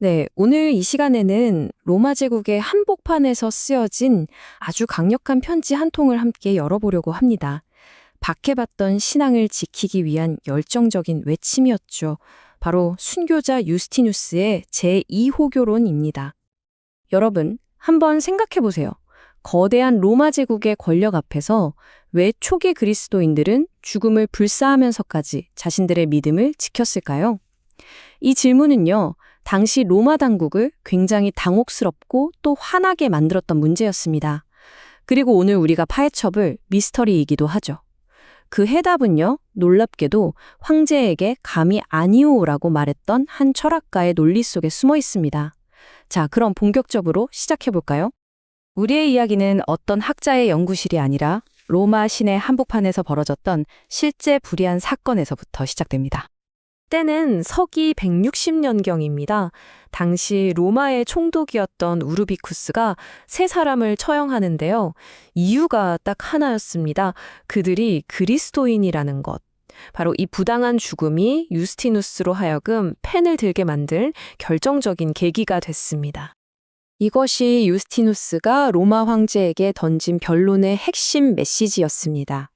네, 오늘 이 시간에는 로마 제국의 한복판에서 쓰여진 아주 강력한 편지 한 통을 함께 열어보려고 합니다. 박해받던 신앙을 지키기 위한 열정적인 외침이었죠. 바로 순교자 유스티누스의 제2호교론입니다. 여러분, 한번 생각해 보세요. 거대한 로마 제국의 권력 앞에서 왜 초기 그리스도인들은 죽음을 불사하면서까지 자신들의 믿음을 지켰을까요? 이 질문은요, 당시 로마 당국을 굉장히 당혹스럽고 또 화나게 만들었던 문제였습니다. 그리고 오늘 우리가 파헤쳐볼 미스터리이기도 하죠. 그 해답은요, 놀랍게도 황제에게 감히 아니오라고 말했던 한 철학가의 논리 속에 숨어 있습니다. 자, 그럼 본격적으로 시작해볼까요? 우리의 이야기는 어떤 학자의 연구실이 아니라 로마 시내 한복판에서 벌어졌던 실제 불의한 사건에서부터 시작됩니다. 때는 서기 160년경입니다. 당시 로마의 총독이었던 우르비쿠스가 세 사람을 처형하는데요. 이유가 딱 하나였습니다. 그들이 그리스도인이라는 것. 바로 이 부당한 죽음이 유스티누스로 하여금 펜을 들게 만들 결정적인 계기가 됐습니다. 이것이 유스티누스가 로마 황제에게 던진 변론의 핵심 메시지였습니다.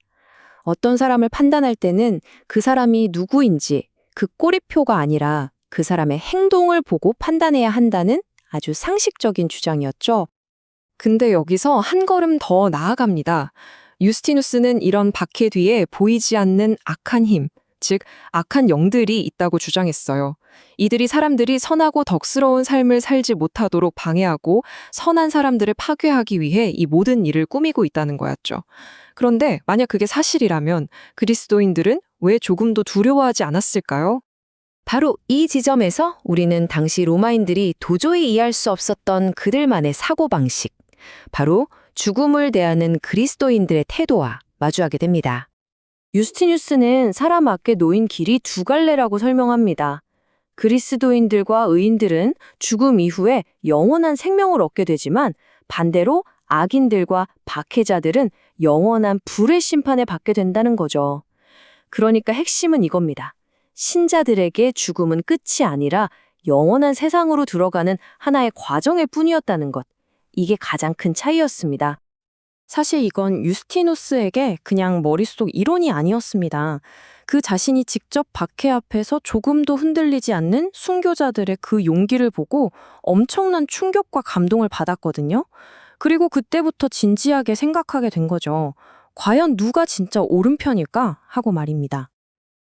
어떤 사람을 판단할 때는 그 사람이 누구인지 그 꼬리표가 아니라 그 사람의 행동을 보고 판단해야 한다는 아주 상식적인 주장이었죠. 근데 여기서 한 걸음 더 나아갑니다. 유스티누스는 이런 박해 뒤에 보이지 않는 악한 힘, 즉 악한 영들이 있다고 주장했어요. 이들이 사람들이 선하고 덕스러운 삶을 살지 못하도록 방해하고 선한 사람들을 파괴하기 위해 이 모든 일을 꾸미고 있다는 거였죠. 그런데 만약 그게 사실이라면 그리스도인들은 왜 조금도 두려워하지 않았을까요? 바로 이 지점에서 우리는 당시 로마인들이 도저히 이해할 수 없었던 그들만의 사고방식, 바로 죽음을 대하는 그리스도인들의 태도와 마주하게 됩니다. 유스티누스는 사람 앞에 놓인 길이 두 갈래라고 설명합니다. 그리스도인들과 의인들은 죽음 이후에 영원한 생명을 얻게 되지만 반대로 악인들과 박해자들은 영원한 불의 심판을 받게 된다는 거죠. 그러니까 핵심은 이겁니다. 신자들에게 죽음은 끝이 아니라 영원한 세상으로 들어가는 하나의 과정일 뿐이었다는 것. 이게 가장 큰 차이였습니다. 사실 이건 유스티누스에게 그냥 머릿속 이론이 아니었습니다. 그 자신이 직접 박해 앞에서 조금도 흔들리지 않는 순교자들의 그 용기를 보고 엄청난 충격과 감동을 받았거든요. 그리고 그때부터 진지하게 생각하게 된 거죠. 과연 누가 진짜 옳은 편일까? 하고 말입니다.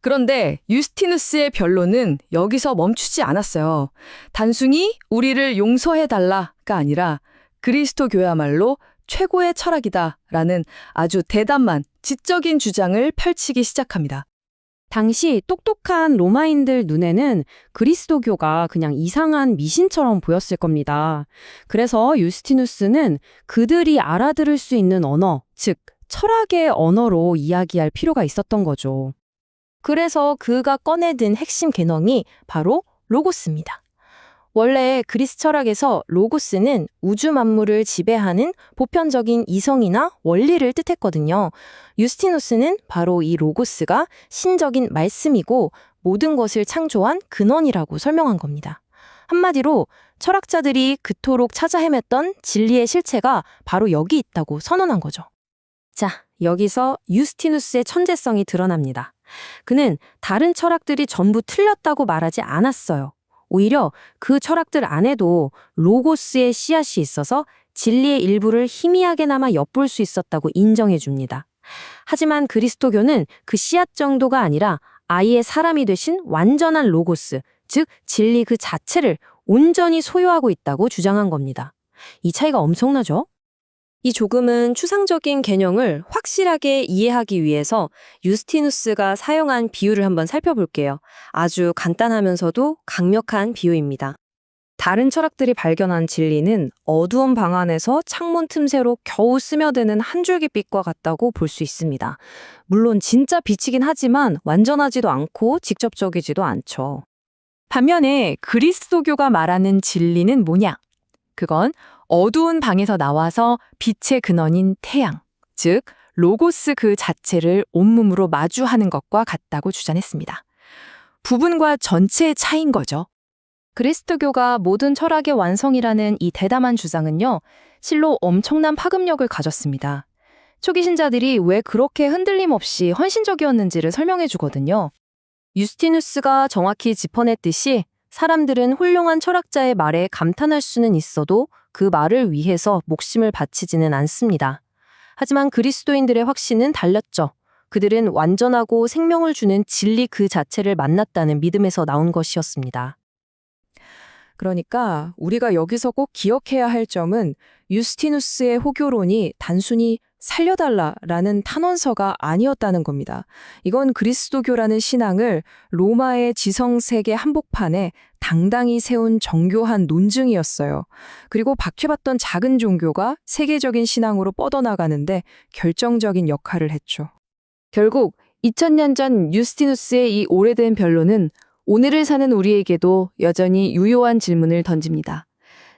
그런데 유스티누스의 변론은 여기서 멈추지 않았어요. 단순히 우리를 용서해달라가 아니라 그리스도교야말로 최고의 철학이다라는 아주 대담한 지적인 주장을 펼치기 시작합니다. 당시 똑똑한 로마인들 눈에는 그리스도교가 그냥 이상한 미신처럼 보였을 겁니다. 그래서 유스티누스는 그들이 알아들을 수 있는 언어, 즉 철학의 언어로 이야기할 필요가 있었던 거죠. 그래서 그가 꺼내든 핵심 개념이 바로 로고스입니다. 원래 그리스 철학에서 로고스는 우주 만물을 지배하는 보편적인 이성이나 원리를 뜻했거든요. 유스티누스는 바로 이 로고스가 신적인 말씀이고 모든 것을 창조한 근원이라고 설명한 겁니다. 한마디로 철학자들이 그토록 찾아 헤맸던 진리의 실체가 바로 여기 있다고 선언한 거죠. 자, 여기서 유스티누스의 천재성이 드러납니다. 그는 다른 철학들이 전부 틀렸다고 말하지 않았어요. 오히려 그 철학들 안에도 로고스의 씨앗이 있어서 진리의 일부를 희미하게나마 엿볼 수 있었다고 인정해 줍니다. 하지만 그리스도교는 그 씨앗 정도가 아니라 아예 사람이 되신 완전한 로고스, 즉 진리 그 자체를 온전히 소유하고 있다고 주장한 겁니다. 이 차이가 엄청나죠? 이 조금은 추상적인 개념을 확실하게 이해하기 위해서 유스티누스가 사용한 비유를 한번 살펴볼게요. 아주 간단하면서도 강력한 비유입니다. 다른 철학들이 발견한 진리는 어두운 방 안에서 창문 틈새로 겨우 스며드는 한 줄기 빛과 같다고 볼 수 있습니다. 물론 진짜 빛이긴 하지만 완전하지도 않고 직접적이지도 않죠. 반면에 그리스도교가 말하는 진리는 뭐냐? 그건 어두운 방에서 나와서 빛의 근원인 태양, 즉 로고스 그 자체를 온몸으로 마주하는 것과 같다고 주장했습니다. 부분과 전체의 차이인 거죠. 그리스도교가 모든 철학의 완성이라는 이 대담한 주장은요, 실로 엄청난 파급력을 가졌습니다. 초기 신자들이 왜 그렇게 흔들림 없이 헌신적이었는지를 설명해 주거든요. 유스티누스가 정확히 짚어냈듯이 사람들은 훌륭한 철학자의 말에 감탄할 수는 있어도 그 말을 위해서 목숨을 바치지는 않습니다. 하지만 그리스도인들의 확신은 달랐죠. 그들은 완전하고 생명을 주는 진리 그 자체를 만났다는 믿음에서 나온 것이었습니다. 그러니까 우리가 여기서 꼭 기억해야 할 점은 유스티누스의 호교론이 단순히 살려달라라는 탄원서가 아니었다는 겁니다. 이건 그리스도교라는 신앙을 로마의 지성세계 한복판에 당당히 세운 정교한 논증이었어요. 그리고 박해받던 작은 종교가 세계적인 신앙으로 뻗어나가는데 결정적인 역할을 했죠. 결국 2000년 전 유스티누스의 이 오래된 변론은 오늘을 사는 우리에게도 여전히 유효한 질문을 던집니다.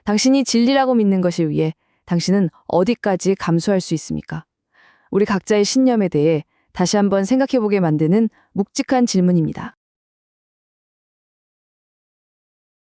당신이 진리라고 믿는 것을 위해 당신은 어디까지 감수할 수 있습니까? 우리 각자의 신념에 대해 다시 한번 생각해보게 만드는 묵직한 질문입니다.